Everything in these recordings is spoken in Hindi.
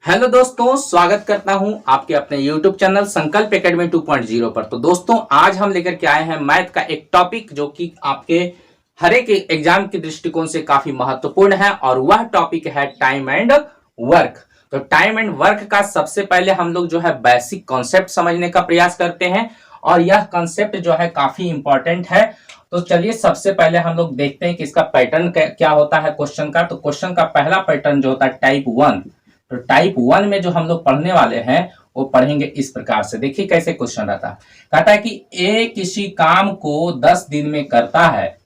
हेलो दोस्तों, स्वागत करता हूं आपके अपने YouTube चैनल संकल्प एकेडमी 2.0 पर। तो दोस्तों, आज हम लेकर के आए हैं मैथ का एक टॉपिक जो कि आपके हर एक एग्जाम के दृष्टिकोण से काफी महत्वपूर्ण है और वह टॉपिक है टाइम एंड वर्क। तो टाइम एंड वर्क का सबसे पहले हम लोग जो है बेसिक कॉन्सेप्ट समझने का प्रयास करते हैं और यह कॉन्सेप्ट जो है काफी इंपॉर्टेंट है। तो चलिए सबसे पहले हम लोग देखते हैं कि इसका पैटर्न क्या होता है क्वेश्चन का। तो क्वेश्चन का पहला पैटर्न जो होता है टाइप 1। तो टाइप 1 में जो हम लोग पढ़ने वाले हैं वो पढ़ेंगे इस प्रकार से। देखिए कैसे क्वेश्चन रहता है। कहता है कि ए किसी काम को 10 दिन में करता है।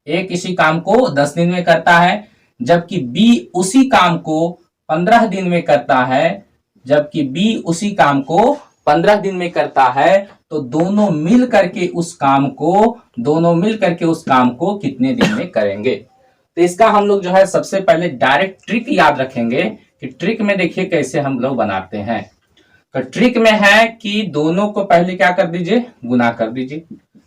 ए किसी काम को 10 दिन में करता है, जबकि बी उसी काम को 15 दिन में करता है। जबकि बी उसी काम को 15 दिन में करता है, तो दोनों मिल करके उस काम को कितने दिन में करेंगे। तो इसका हम लोग जो है सबसे पहले डायरेक्ट ट्रिक याद रखेंगे कि ट्रिक में देखिए कैसे हम लोग बनाते हैं। तो ट्रिक में है कि दोनों को पहले क्या कर दीजिए, गुना कर दीजिए।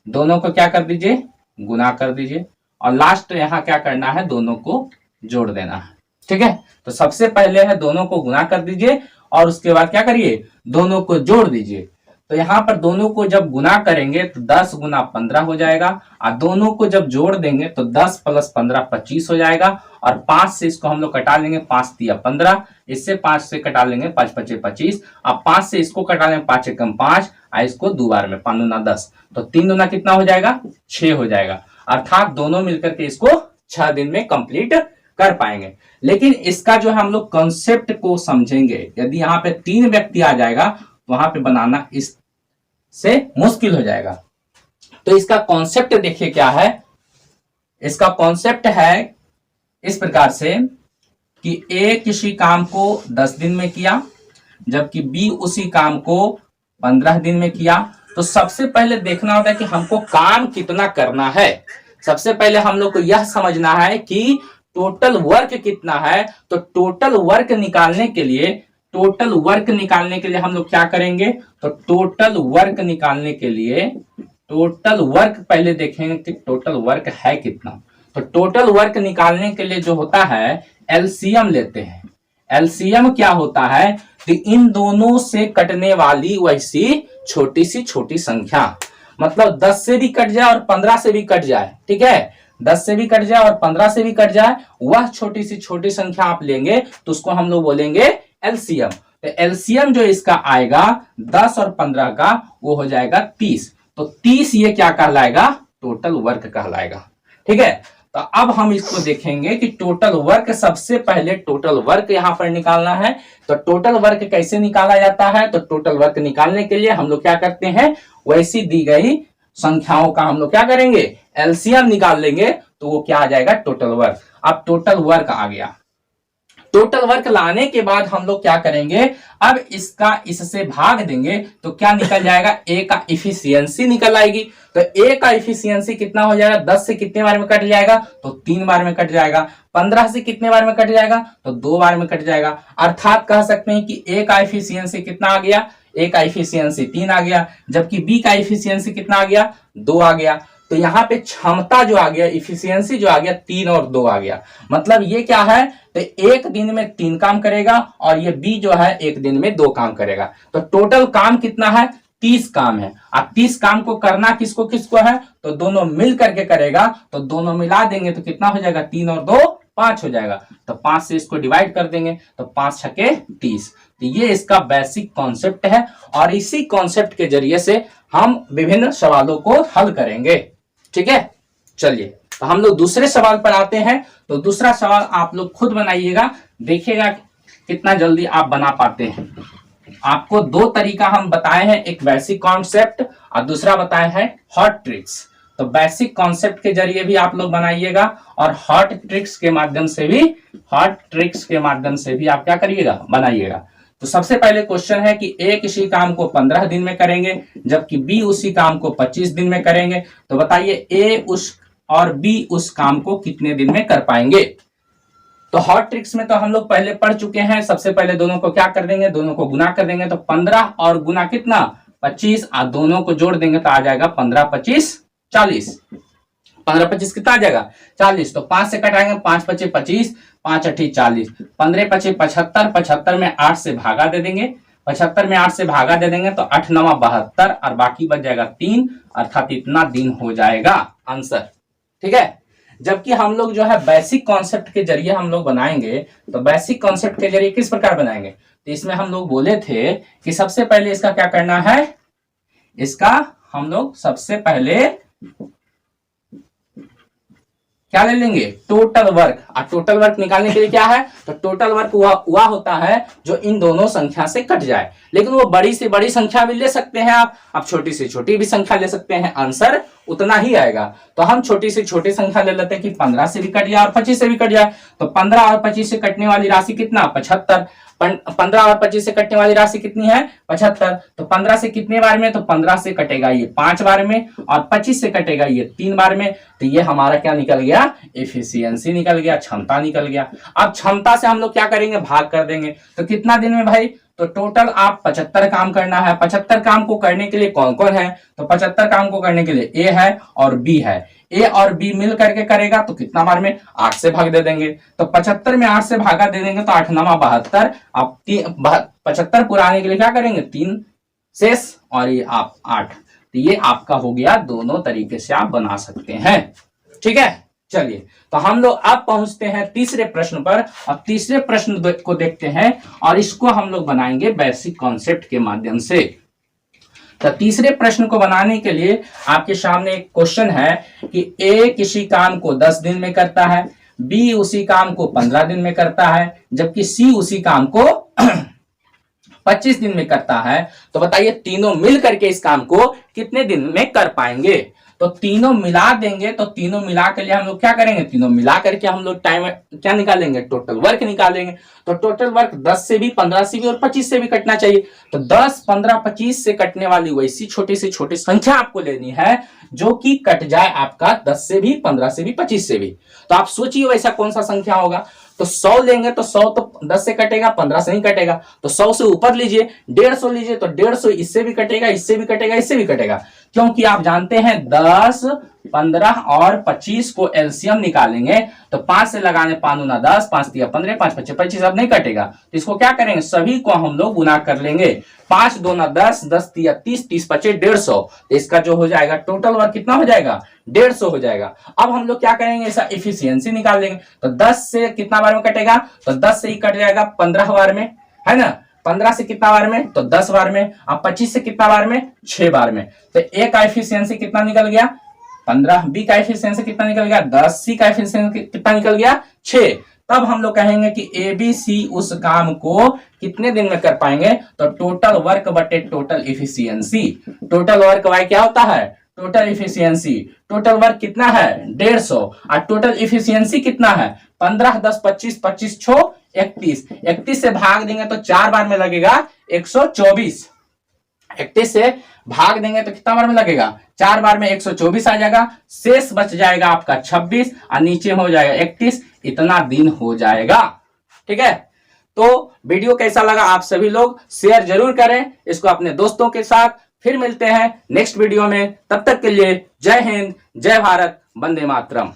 दोनों को क्या कर दीजिए, गुना कर दीजिए और लास्ट यहाँ क्या करना है, दोनों को जोड़ देना है। ठीक है, तो सबसे पहले है दोनों को गुना कर दीजिए और उसके बाद क्या करिए, दोनों को जोड़ दीजिए। तो यहाँ पर दोनों को जब गुना करेंगे तो 10 गुना 15 हो जाएगा और दोनों को जब जोड़ देंगे तो 10 प्लस 15 25 हो जाएगा और 5 से इसको हम लोग कटा लेंगे, 5 दिया 15, इससे 5 से कटा लेंगे 5 पचे 25, अब 5 से इसको कटा लेंगे 5 एकम 5 और इसको दो बार में 5 दूना 10, तो 3 दूना कितना हो जाएगा, 6 हो जाएगा। अर्थात दोनों मिलकर के इसको 6 दिन में कंप्लीट कर पाएंगे। लेकिन इसका जो हम लोग कॉन्सेप्ट को समझेंगे, यदि यहाँ पे 3 व्यक्ति आ जाएगा तो वहां पे बनाना इससे मुश्किल हो जाएगा। तो इसका कॉन्सेप्ट देखिए क्या है। इसका कॉन्सेप्ट है इस प्रकार से कि ए किसी काम को 10 दिन में किया, जबकि बी उसी काम को 15 दिन में किया। तो सबसे पहले देखना होता है कि हमको काम कितना करना है। सबसे पहले हम लोग को यह समझना है कि टोटल वर्क कितना है। तो टोटल वर्क निकालने के लिए हम लोग क्या करेंगे, तो टोटल वर्क पहले देखेंगे कि टोटल वर्क है कितना। तो टोटल वर्क निकालने के लिए जो होता है एलसीएम लेते हैं। एलसीएम क्या होता है कि इन दोनों से कटने वाली वैसी छोटी संख्या, मतलब 10 से भी कट जाए और 15 से भी कट जाए, ठीक है, 10 से भी कट जाए और 15 से भी कट जाए, वह छोटी संख्या आप लेंगे तो उसको हम लोग बोलेंगे एलसीएम। तो एलसीएम जो इसका आएगा 10 और 15 का, वो हो जाएगा 30। तो 30 ये क्या कहलाएगा, टोटल वर्क कहलाएगा। ठीक है, तो अब हम इसको देखेंगे कि टोटल वर्क, सबसे पहले टोटल वर्क यहां पर निकालना है। तो टोटल वर्क कैसे निकाला जाता है, तो टोटल वर्क निकालने के लिए हम लोग क्या करते हैं, वैसी दी गई संख्याओं का हम लोग क्या करेंगे, एलसीएम निकाल लेंगे, तो वो क्या आ जाएगा, टोटल वर्क। अब टोटल वर्क आ गया। टोटल वर्क लाने के बाद हम लोग क्या करेंगे, अब इससे भाग देंगे तो क्या निकल जाएगा, ए का इफिशियंसी निकल आएगी। तो ए का इफिशियंसी कितना हो जाएगा, 10 से कितने बार में कट जाएगा, तो 3 बार में कट जाएगा। 15 से कितने बार में कट जाएगा, तो 2 बार में कट जाएगा। अर्थात कह सकते हैं कि ए का इफिशियंसी कितना आ गया, ए का इफिशियंसी 3 आ गया, जबकि बी का इफिशियंसी कितना आ गया, 2 आ गया। तो यहाँ पे क्षमता जो आ गया, इफिशियंसी जो आ गया, 3 और 2 आ गया। मतलब ये क्या है, तो एक दिन में 3 काम करेगा और ये बी जो है एक दिन में 2 काम करेगा। तो टोटल काम कितना है, 30 काम है। अब 30 काम को करना किसको किसको है, तो दोनों मिल करके करेगा। तो दोनों मिला देंगे तो कितना हो जाएगा, 3 और 2 5 हो जाएगा। तो 5 से इसको डिवाइड कर देंगे तो 5 छके 30। तो ये इसका बेसिक कॉन्सेप्ट है और इसी कॉन्सेप्ट के जरिए से हम विभिन्न सवालों को हल करेंगे। ठीक है, चलिए तो हम लोग दूसरे सवाल पर आते हैं। तो दूसरा सवाल आप लोग खुद बनाइएगा, देखिएगा कितना जल्दी आप बना पाते हैं। आपको 2 तरीका हम बताए हैं, एक बेसिक कॉन्सेप्ट और दूसरा बताए हैं हॉट ट्रिक्स। तो बेसिक कॉन्सेप्ट के जरिए भी आप लोग बनाइएगा और हॉट ट्रिक्स के माध्यम से भी आप क्या करिएगा, बनाइएगा। तो सबसे पहले क्वेश्चन है कि ए किसी काम को 15 दिन में करेंगे, जबकि बी उसी काम को 25 दिन में करेंगे। तो बताइए ए उस और बी उस काम को कितने दिन में कर पाएंगे। तो हॉट ट्रिक्स में तो हम लोग पहले पढ़ चुके हैं। सबसे पहले दोनों को क्या कर देंगे, दोनों को गुना कर देंगे। तो 15 और गुना कितना, 25, और दोनों को जोड़ देंगे तो आ जाएगा 15 25 40। 15 25 कितना आ जाएगा, 40। तो 5 से कटाएंगे, 5 25 25, 5 8 40, 15 25 75, 75 में 8 से भागा दे देंगे, 75 में 8 से भागा दे देंगे तो 8 9 72 और बाकी बच जाएगा 3, अर्थात इतना दिन हो जाएगा आंसर। ठीक है, जबकि हम लोग जो है बेसिक कॉन्सेप्ट के जरिए हम लोग बनाएंगे, तो बेसिक कॉन्सेप्ट के जरिए किस प्रकार बनाएंगे, तो इसमें हम लोग बोले थे कि सबसे पहले इसका क्या करना है, इसका हम लोग सबसे पहले क्या ले लेंगे, टोटल वर्क। और टोटल वर्क निकालने के लिए क्या है, तो टोटल वर्क वह होता है जो इन दोनों संख्या से कट जाए, लेकिन वो बड़ी से बड़ी संख्या भी ले सकते हैं आप छोटी से छोटी भी संख्या ले सकते हैं, आंसर उतना ही आएगा। तो हम छोटी से छोटी संख्या ले लेते हैं कि 15 से भी कट जाए और 25 से भी कट जाए, तो 15 और 25 से कटने वाली राशि कितना, 75। 15 और 25 से कटने वाली राशि कितनी है, 75। तो 15 से कितने बार में, तो 15 से कटेगा ये 5 बार में और 25 से कटेगा ये 3 बार में, तो ये हमारा क्या निकल गया, एफिशिएंसी निकल गया, क्षमता निकल गया। अब क्षमता से हम लोग क्या करेंगे, भाग कर देंगे, तो कितना दिन में भाई, तो टोटल आप 75 काम करना है। 75 काम को करने के लिए कौन कौन है, तो 75 काम को करने के लिए ए है और बी है, ए और बी मिल करके करेगा तो कितना बार में, 8 से भाग दे देंगे। तो 75 में 8 से भागा दे देंगे तो 8 9 72, आप 75 पुराने के लिए क्या करेंगे, 3 शेष और ये आप 8, तो ये आपका हो गया, दोनों तरीके से आप बना सकते हैं। ठीक है, चलिए तो हम लोग अब पहुंचते हैं तीसरे प्रश्न पर, और तीसरे प्रश्न को देखते हैं और इसको हम लोग बनाएंगे बेसिक कॉन्सेप्ट के माध्यम से। तो तीसरे प्रश्न को बनाने के लिए आपके सामने एक क्वेश्चन है कि ए किसी काम को 10 दिन में करता है, बी उसी काम को 15 दिन में करता है, जबकि सी उसी काम को 25 दिन में करता है। तो बताइए तीनों मिल करके इस काम को कितने दिन में कर पाएंगे। तो तीनों मिला देंगे, तो तीनों मिला के लिए हम लोग क्या करेंगे, तीनों मिला करके हम लोग टाइम क्या निकालेंगे, टोटल वर्क निकालेंगे। तो टोटल वर्क 10 से भी, 15 से भी और 25 से भी कटना चाहिए। तो 10 15 25 से कटने वाली वैसी छोटी से छोटी संख्या आपको लेनी है जो कि कट जाए आपका 10 से भी, 15 से भी, 25 से भी। तो आप सोचिए वैसा कौन सा संख्या होगा। तो 100 लेंगे तो 100 तो 10 से कटेगा, 15 से नहीं कटेगा। तो 100 से ऊपर लीजिए, 150 लीजिए तो 150 इससे भी कटेगा, इससे भी कटेगा, इससे भी कटेगा, क्योंकि आप जानते हैं 10 15 और 25 को एलसीएम निकालेंगे तो 5 से लगाने 5 दूना 10, 5 तिया 15, 5 पच्चे 25, अब नहीं कटेगा। तो इसको क्या करेंगे, सभी को हम लोग गुना कर लेंगे, 5 दूना 10, 10 तिया 30, 30 पच्चे 150। तो इसका जो हो जाएगा टोटल वर्क कितना हो जाएगा, 150 हो जाएगा। अब हम लोग क्या करेंगे, ऐसा एफिशिएंसी निकाल लेंगे। तो 10 से कितना बार में कटेगा, तो 10 से ही कट जाएगा 15 बार में, है ना। 15 से कितना बार में, तो 10 बार में। अब 25 से कितना बार में, 6 बार में। तो ए का एफिशिएंसी कितना निकल गया, 15, बी का एफिशिएंसी कितना निकल गया 10, सी का एफिशिएंसी कितना निकल गया 6। तब हम लोग कहेंगे कि ए बी सी उस काम को कितने दिन में कर पाएंगे, तो टोटल वर्क बटे टोटल एफिशिएंसी। टोटल वर्क वाई क्या होता है, टोटल एफिशिएंसी। टोटल वर्क कितना है 150 और टोटल एफिशिएंसी कितना है 15 10 25, 25 6 31। 31 से भाग देंगे तो 4 बार में लगेगा 124। 31 से भाग देंगे तो कितना बार में लगेगा, 4 बार में 124 आ जाएगा। शेष बच जाएगा आपका 26 और नीचे हो जाएगा 31। इतना दिन हो जाएगा। ठीक है, तो वीडियो कैसा लगा आप सभी लोग शेयर जरूर करें इसको अपने दोस्तों के साथ। फिर मिलते हैं नेक्स्ट वीडियो में, तब तक के लिए जय हिंद, जय भारत, वंदे मातरम।